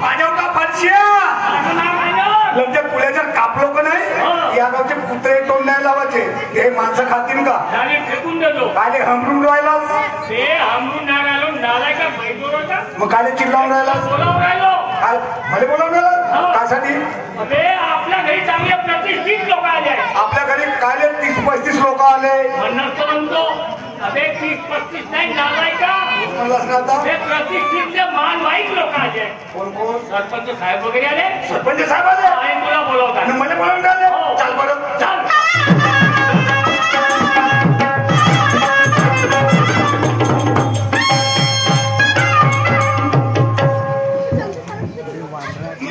माझ्यावर का फरशिया लमच्या पुण्याच्या कापलो का नाही या गावचे कुत्रे तोंड नाही लावायचे हे माणसं खातील का फेकून देतो काले हमरून राहिलास ते हमरून नाही राहिलो नालाय का बैठो होता मग काले चिल्लावून राहिलास बोलावून राहिलो मला बोलावून राहिला त्यासाठी अबे आपल्या घरी चांगले प्रतिष्ठित लोक आले आपल्या घरी काले 30-35 लोक आले म्हणतो अबे 30-35 नाही नालाय का म्हणलास ना आता हे प्रतिष्ठित मानवाईक लोक आले कोण कोण सरपंच साहेब वगैरे आले सरपंच साहेब आले आणि तुला बोलवतात मला बोलावून राहिले चाल बरं चाल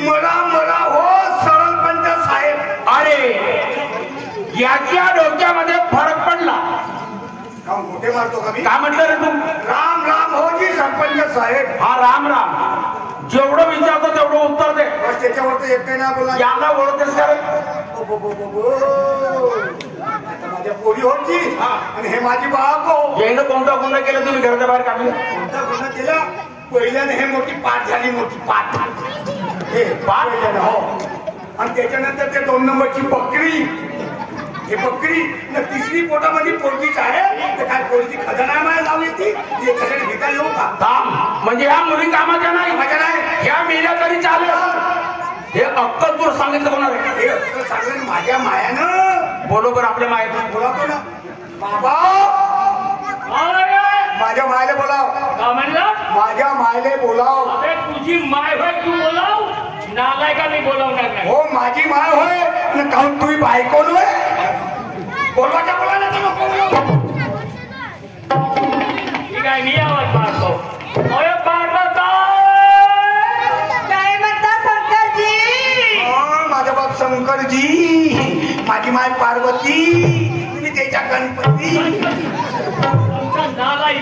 मला हो सरपंच साहेब अरे याच्या डोक्यामध्ये फरक पडला का मोठे मारतो का मी काय म्हटलं रे तू राम राम हो जी सरपंच साहेब हा राम राम जेवढं विचारतो तेवढं उत्तर दे बस त्याच्यावर तर एक काही नाही बोला याला ओळखतेस का रे माझ्या पोरी होती आणि हे माझी बाप यानं कोणता गुन्हा केला तुम्ही घराच्या बाहेर काढले कोणता गुन्हा केला पहिल्याने हे मोठी पाठ झाली मोठी पाठ हे पाठ हो आणि त्याच्यानंतर ते 2 नंबरची बकरी हे बकरी न तिसरी पोटामध्ये पोरगीच आहे तर काय पोरगी खजाना माया लावली ती एखाद्याने घेता येऊ का म्हणजे ह्या मुली कामाच्या नाही माझ्या नाही ह्या मेल्या तरी चालेल हे अक्कल तुला सांगितलं कोणा हे अक्कल सांगेल माझ्या मायानं बरोबर आपल्या मायात बोलावतो ना बाबा माझ्या मायले बोलाव का म्हणलं माझ्या मायले बोलाव अबे तुझी माय होय तू बोलाव नालाय का मी बोलावणार नाही हो माझी माय होय आणि काहून तुम्ही बायको होय बोलवाच्या बोलायला तर नको ठीक आहे मी आवाज मारतो अरे पार्वता काय म्हणता शंकरजी माझा बाप शंकरजी माझी माय पार्वती तुम्ही त्याच्या गणपती नालाय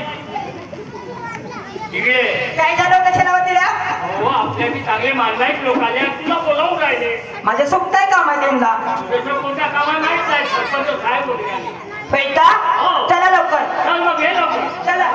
इकडे काय झालं कशाला होतीला हो आपल्या बी चांगले मानवाईक लोक आले तुला बोलावून राहिले माझे सुखताय काम आहे त्यांना त्याच्या कोणत्या कामा माहित नाही सरपंच साहेब वगैरे आले पैसा चला लवकर चल मग हे लवकर चला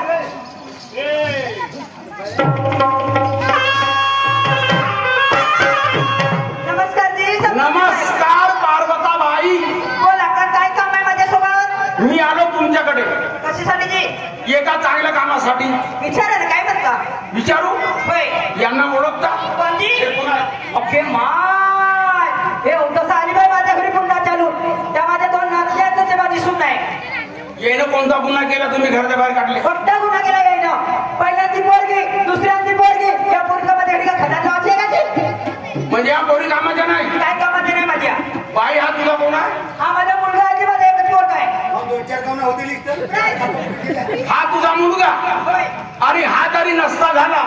नमस्कार जी नमस्कार पार्वताबाई बोला का काय काम आहे माझ्यासोबत मी आलो तुमच्याकडे कशासाठी जी एका चांगल्या कामासाठी विचारा ना काय म्हणता विचारू होय यांना ओळखता कोणती हे कोण आहे? ओके माय हे उलटं अलीबाई माझ्या घरी पुन्हा चालू त्या माझ्या 2 नातले आहेत ते माझी सून आहे येणं कोणता गुन्हा केला तुम्ही घराच्या बाहेर काढले कोणता गुन्हा केला यायनं पहिल्यांदी पोरगी दुसऱ्यांदी पोरगी या पोरगा माझ्या घरी का खड्डा वाचले का ते म्हणजे या पोरी कामाच्या नाही काय कामाचे नाही माझ्या बाई हा तुला कोण आहे हा माझा मुलगा आहे की माझा एकच पोरगा आहे हा तुझा मुलगा होय अरे हा तरी नसता झाला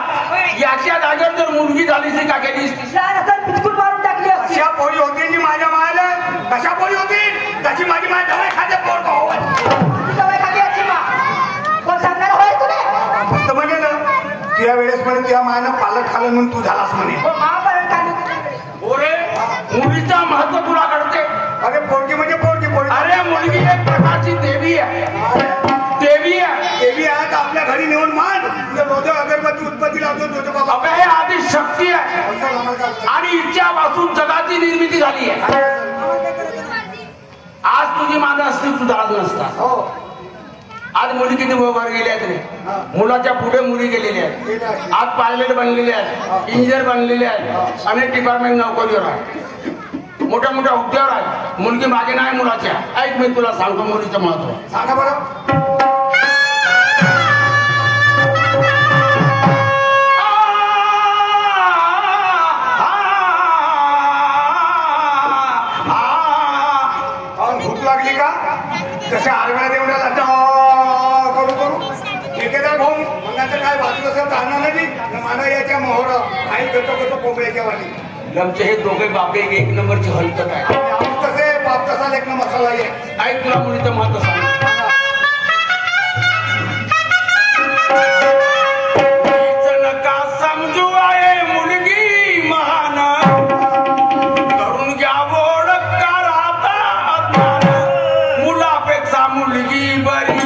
याच्या जागेवर जर मुलगी झाली ती का केली लहान असताना पिचकून मारून टाकली असती कशा पोरी होती जी माझ्या मायला कशा पोरी होती तशी माझी माय दवाई खाते पोरतो सवय खाली असती मा कोण सांगणार होय तुला फक्त म्हणे ना त्या वेळेस म्हणे त्या मायनं पालक खाल्लं म्हणून तू झालास म्हणे महाभारत काढून ओरे मुलीचं महत्व तुला कळते अरे पोरगी म्हणजे पोरगी अरे मुलगी एक प्रकारची देवी आहे देवी आहे देवी आहे तर आपल्या घरी नेऊन मान रोज अगरबत्ती उत्पत्ती लावतो बाबा अबे हे आधी शक्ती आहे आणि इच्छापासून जगाची निर्मिती झाली आहे आज तुझी माझा असती तू दाद नसता हो आज मुली किती वर गेल्या आहेत मुलाच्या पुढे मुली गेलेल्या आहेत आज पायलट बनलेले आहेत इंजिनियर बनलेले आहेत अनेक डिपार्टमेंट नोकरीवर आहे मोठ्या मोठ्या हुद्द्यावर आहे मुलगी मागे नाही मुलाच्या ऐक मी तुला सांगतो मुलीचं महत्व सांगा बरं भूक लागली का तशा आरव्याला देऊन करू करू ठेकेदार भाऊ मंगाचं काय वाचलं असं जाणार नाही मला याच्या मोहर काही करतो कोंबड्याच्या वाली आमचे हे दोघे बापे एक नंबरची हलकत आहे कसे बाप कसा एक मसाला आहे ऐक तुला मुलीचं महत्व सांग नका समजू आहे मुलगी महान करून घ्या ओळख करा मुलापेक्षा मुलगी बरी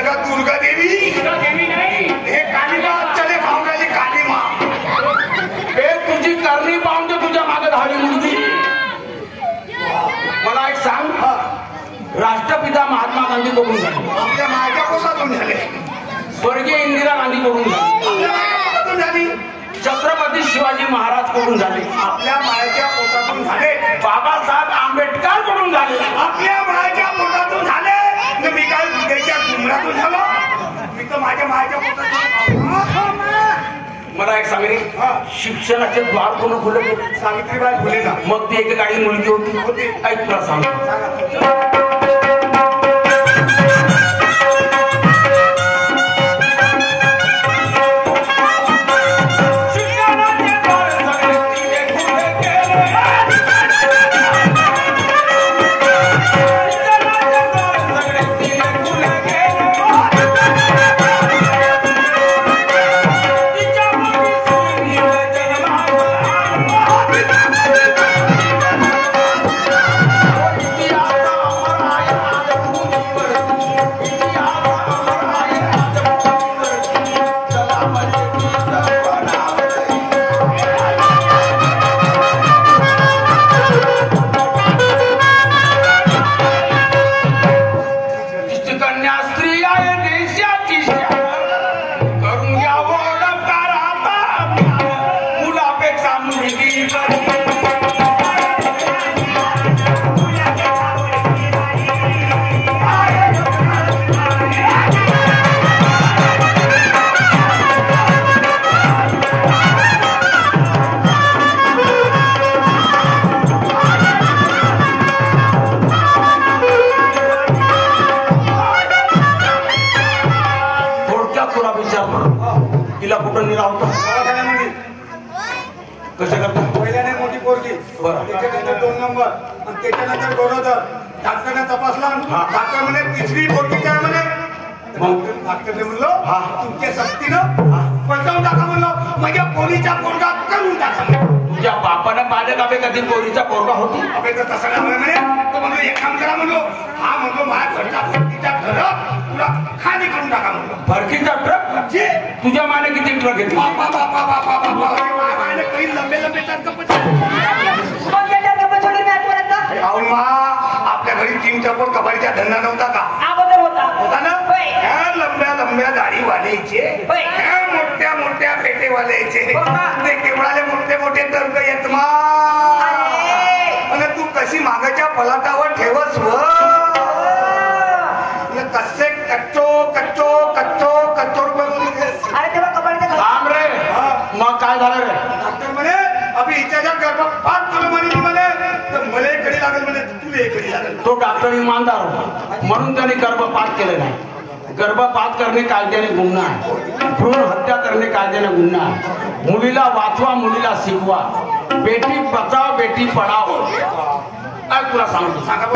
झालं का दुर्गा देवी नाही हे काली माँ चले खाऊन राहिली काली माँ हे तुझी करणी पाहून ते तुझ्या मागे धावली मुलगी. मला एक सांग, राष्ट्रपिता महात्मा गांधी कडून झाले, आपल्या मायच्या पोटातून झाले, स्वर्गीय इंदिरा गांधी कडून झाले, आपल्या मायच्या पोटातून झाली, छत्रपती शिवाजी महाराज कडून झाले, आपल्या मायच्या पोटातून झाले, बाबासाहेब आंबेडकर कडून झाले, आपल्या मायच्या पोटातून झाले. न मी काय दुधाच्या डुंगरातून झालो, मी तर माझ्या मायच्या पोटातून. मला एक सांग रे, शिक्षणाचे द्वार कोण खुले? सावित्रीबाई फुले ना. मग ती एक गाडी मुलगी होती, ऐक तुला सांग. त्याच्यानंतर गरोदर डॉक्टरने तपासला, डॉक्टर म्हणे तिसरी पोरगी काय म्हणे. डॉक्टरने म्हणलो तुमच्या सक्तीनं पलटवून टाका म्हणलो, माझ्या पोरीच्या पोरगा करून टाका. तुझ्या बापानं पाहिलं का बे कधी पोरीचा पोरगा होती? अबे तर तसं नाही म्हणे. तो म्हणलो एक काम करा म्हणलो, हा म्हणलो माझ्या घरच्या फरकीच्या घरात पुरा खाली करून टाका म्हणलो. फरकीचा ट्रक? तुझ्या माने किती ट्रक घेतली? बापा बापा बापा बापा माने काही लंबे लंबे ट्रक आपल्या घरी 3 चप्पल कबाडीचा धंदा नव्हता का? होता ना. ह्या लंब्या लंब्या दाढीवाल्याचे, ह्या मोठ्या मोठ्या पेटेवाल्याचे, ते केवढाले मोठे मोठे तर्क येत मा. तू कशी मागच्या पलाटावर ठेवस व कसे कच्चो कच्चो कच्चो कच्चो थांब रे. मग काय झालं रे? डॉक्टर म्हणे अभि हिच्याच्या गर्भपात केलं म्हणे, म्हणे तर मला एक कडी लागेल म्हणे, तुला एक कडी लागेल. तो डॉक्टर इमानदार होता म्हणून त्याने गर्भपात केले नाही. गर्भपात करणे कायद्याने गुन्हा आहे, भ्रूण हत्या करणे कायद्याने गुन्हा आहे. मुलीला वाचवा, मुलीला शिकवा, बेटी बचाव बेटी पढाव. काय तुला सांगतो, सांगा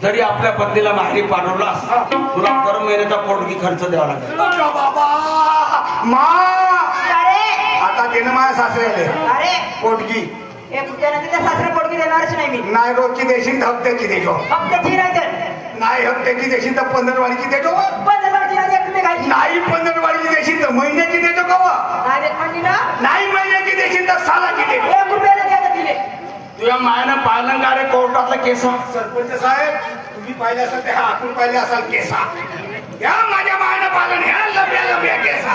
जरी आपल्या पत्नीला माहेरी पाठवलास, तुला दर महिन्याचा पोटगी खर्च द्यावा लागेल. बाबा आता देणं माझ्या सासऱ्याले पोटगी. सासरा पोटगी देणारच नाही मी. नाही रोजची देशील तर हप्त्याची देतो. हप्त्याची नाही तर नाही हप्त्याची देशील तर 15 वारीची देतो. 15 वारीची नाही 15 वारीची देशील तर महिन्याची देतो का? नाही महिन्याची देशील तर सालाची देतो. 1 रुपयाला द्या तिले. तुझ्या मायानं पालन का रे कोर्टातला केसा? सरपंच साहेब तुम्ही पाहिले असाल ते हातून पाहिले असाल केसा. या माझ्या मायानं पालन ह्या लंब्या लंब्या केसा.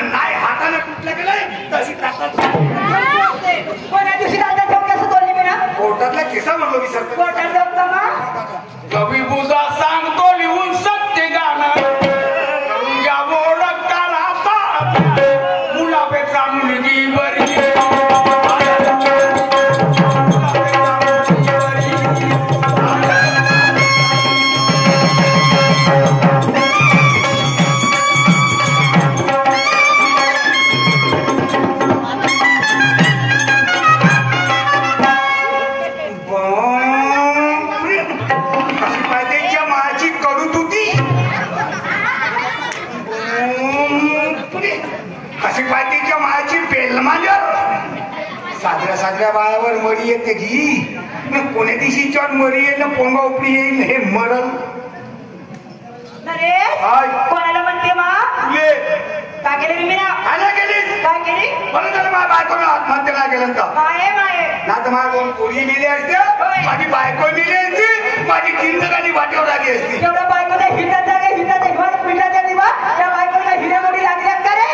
नाही हाताने कुठलं गेलंय तशी टाकत. कोण्या दिवशी दादा ठेवून कसं बोलली मी ना कोर्टातला केसा म्हणलो मी सरकार. कोर्टात जाऊ का मग? कवी बुजा सांगतो लिहून सत्य गाणं करून घ्या ओळख करा मुलापेक्षा मुलगी बरी. साजऱ्या बायावर मरी येते की कोण्या दिवशी चढ मरी येईल ना पोंगा उपडी येईल हे मरल. अरे कोणाला म्हणते मा काय केली मी काय केलीस काय केली बरं झालं माझ्या बायकोनं आत्महत्या नाही केलं तर माये माये ना तर माझ्या दोन पोरी मिली असते माझी बायको मिली असती माझी जिंदगानी वाटेवर आली असती. एवढ्या बायकोला हिंडाच्या पिंडाच्या दिवा त्या बायकोला हिरेमोडी लागल्या का रे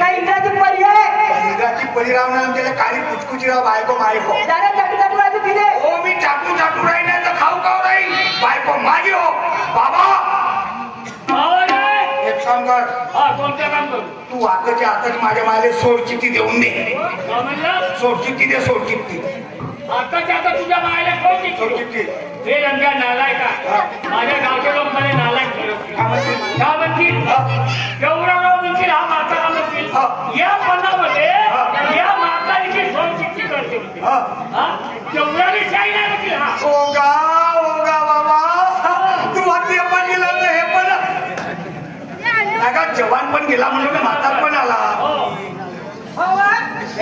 काय इंग्रजी पर्याय इंग्रजी परिणाम त्याला काळी कुचकुचीराव बायको बायको दादा चाटू चाटू राहते तिथे हो मी चाटू चाटू राहील नाही तर खाऊ खाऊ राहील बायको माझी हो बाबा. एक काम कर कोणतं काम करू तू आताच्या आताच माझ्या माले सोड चिठ्ठी देऊन दे. सोड चिठ्ठी दे सोड चिठ्ठी आताच्या आता तुझ्या मायला कोण सोड चिठ्ठी. हे रंगा नालाय का माझ्या गावचे लोक मला नालायक का म्हणतील गौरव म्हणतील हा म्हातारा म्हणतील या पदामध्ये या म्हातारीची सोड चिठ्ठी करते गौरवने शाही नाही म्हणतील हा ओगा ओगा बाबा तू वाटते पण गेला तर हे पण का जवान पण गेला म्हणून म्हातार पण आला.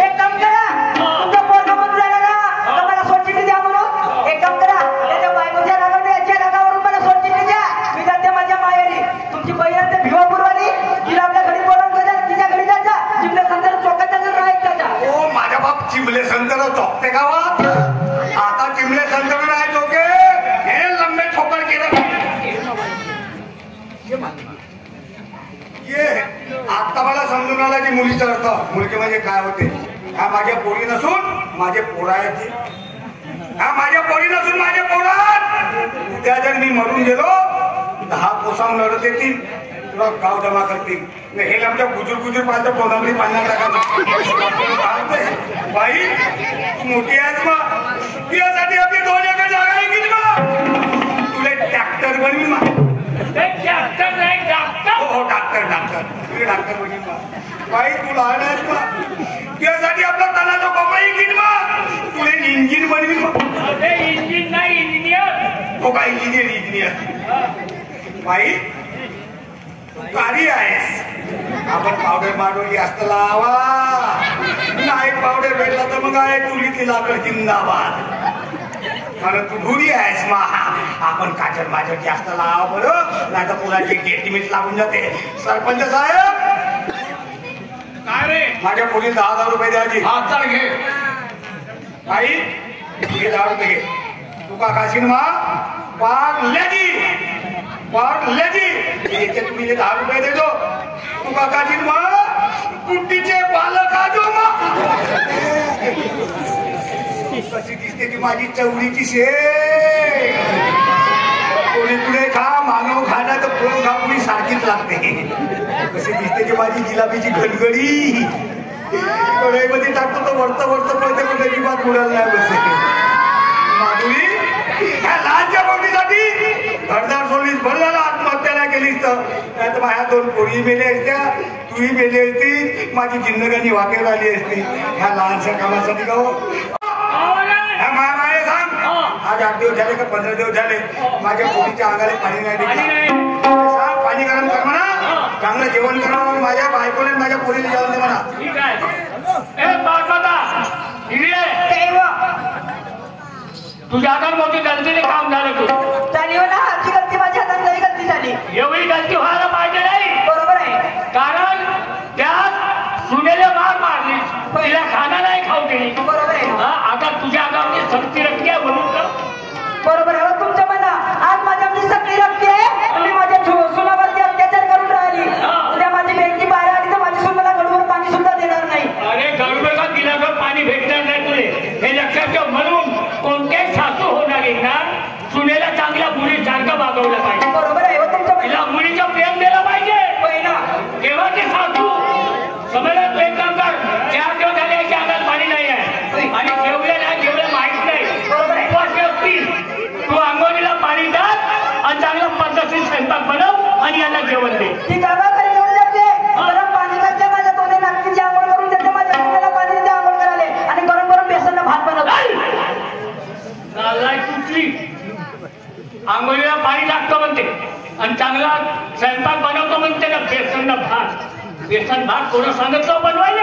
एक काम करा तुमचा पोरगा म्हणून राहिला ना तर मला सोडचिठ्ठी द्या म्हणून एक काम करा त्याच्या बायकोच्या रागावर याच्या रागावरून मला सोडचिठ्ठी द्या मी जाते माझ्या माहेरी. तुमची बहीण ते भिवापूरवाली तिला आपल्या घरी बोलावून जा तिच्या घरी जायचा चिमले संदर्भ चौकाच्या जर राहायचा ओ माझ्या बाप चिमले संतर चौकते गावात आता चिमले संतर नाही चौके हे लंबे ठोकर केलं ये आता मला समजून आला की मुलीचा अर्थ मुलगी म्हणजे काय होते. हा माझ्या पोरी नसून माझे पोरा आहेत. हा माझ्या पोरी नसून माझे पोरात उद्या जर मी मरून गेलो 10 कोसाम लढत येतील तुला गाव जमा करतील हे आमच्या गुजूर गुजूर पाहिजे पोनामली पाण्यात टाकायचं बाई तू मोठी आहेस मग यासाठी आपली 2 एकर जागा आहे की तुला ट्रॅक्टर बनवी मग डॉक्टर नाही डॉक्टर हो डॉक्टर डॉक्टर तुझे डॉक्टर बनवी मग बाई तू लहान आहेस मग त्यासाठी आपला तनाचा कोपरा येईल मग तुला इंजिन बनवी मग इंजिन नाही इंजिनियर हो का इंजिनियर बाई कारी आहेस आपण पावडर मारवली असतं लावा नाही पावडर भेटला तर मग आहे चुलीतली लाकड जिंदाबाद. कारण तू धुरी आहेस मा आपण काजल माझ्या जास्त लावा बरं नाही तर पुराची गेटमिट लागून जाते. सरपंच साहेब काय रे माझ्या पोरी 10,000 रुपये द्यायची. हा चल घे आई हे 10 रुपये घे तू का खाशील मा पाक लेगी तुम्ही 10 रुपये देतो तू का खाशील मा कुट्टीचे पाल खाजो मा कशी दिसते की माझी चवळीची शेक कोणी पुढे खा मानव खाणं तर पोळ खापुरी सारखीच लागते. कशी दिसते की माझी जिलाबीची घडगडी कढईमध्ये टाकतो तर वरतं पडते पण अजिबात उडाल नाही बसते. माधुरी ह्या लहानच्या पोटीसाठी घरदार सोडलीस भर झाला आत्महत्या नाही केलीस तर नाही तर माझ्या 2 पोरी मेल्या असत्या तूही मेली असती माझी जिंदगानी वाटेवर आली असती ह्या लहानशा कामासाठी का माय सांग आज 8 दिवस झाले का 15 दिवस झाले माझ्या पोरीच्या अंगाला पाणी नाही दिलं सांग पाणी गरम कर म्हणा चांगलं जेवण करा माझ्या बायकोने माझ्या पोरीला जेवण दे म्हणा. ठीक आहे तुझ्या हातात मोठी गलतीने काम झालं तू झाली हो ना आजची गलती माझ्या हातात नाही गलती झाली एवढी गलती व्हायला पाहिजे नाही बरोबर आहे कारण त्यात सुनेला मार मारली तिला खाना नाही खाऊ केली बरोबर आहे आता तुझ्या अंगामध्ये सक्ती रक्ती आहे म्हणून का बरोबर आहे तुमच्या म्हणा आज माझ्यामध्ये सक्ती रक्ती आहे मी माझ्या सुनावरती अत्याचार करून राहिली उद्या माझी बेटी बाहेर आली तर माझी सून मला गडूवर पाणी सुद्धा देणार नाही. अरे गडूवर का गिलासवर पाणी भेटणार नाही तुले हे लक्षात ठेव म्हणून आणि चांगला पद्धतशीर स्वयंपाक बनव आणि यांना जेवण दे. ती गावा घरी येऊन जाते गरम पाणी करते माझ्या तोंडी नागतीची आंघोळ करून देते माझ्या मुलाला पाणी देते आंघोळ करायला आणि गरम गरम बेसन भात बनवते. नालाय कुठली आंघोळीला पाणी लागतं म्हणते आणि चांगला स्वयंपाक बनवतो म्हणते ना बेसन भात. बेसन भात कोण सांगितलं बनवायला?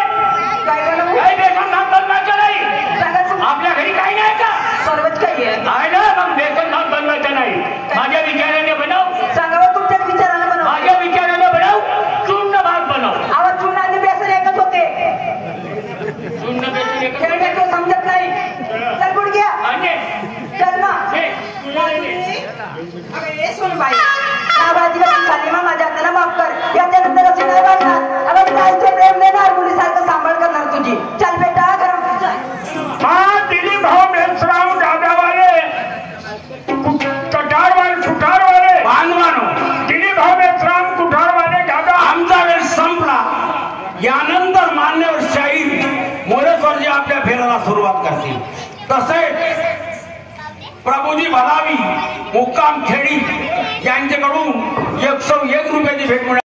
काय झालं काही बेसन भात बनवायचं नाही. सांगायचं आपल्या घरी काही नाही का? सर्वच काही आहे आहे ना मग बेसन भात बनवायचा नाही. माझ्या विचाराने बनव. सांगावं तुमच्याच विचाराला बनव. माझ्या विचाराने बनव. चूर्ण भात बनव. आवाज चूर्ण आणि बेसन एकच होते. चूर्ण बेसन एकच खेळ होते. तो समजत नाही. चल गुड घ्या आणि चल ना हे, तुला हे. अरे सोन बाई त्या बाजीला ती झाली मग माझ्या हाताने माफ कर. याच्यानंतर असे नाही वाटणार. अगं तुला आईचे प्रेम देणार मुलीसारखं सांभाळ करणार तुझी. चल बेटा गरम हाँ दिलीप भाऊ बेसराव दादावाले कटारवाले सुठारवाले बांधवानो दिलीप भाऊ बेसराव कुठारवाले दादा. आमचा वेळ संपला. यानंतर मान्यवर शाहीर मोरेश्वरजी आपल्या फेऱ्याला सुरुवात करतील. तसेच प्रभूजी भलावी मुक्काम खेडी यांच्याकडून 101 रुपयाची भेट मिळाली.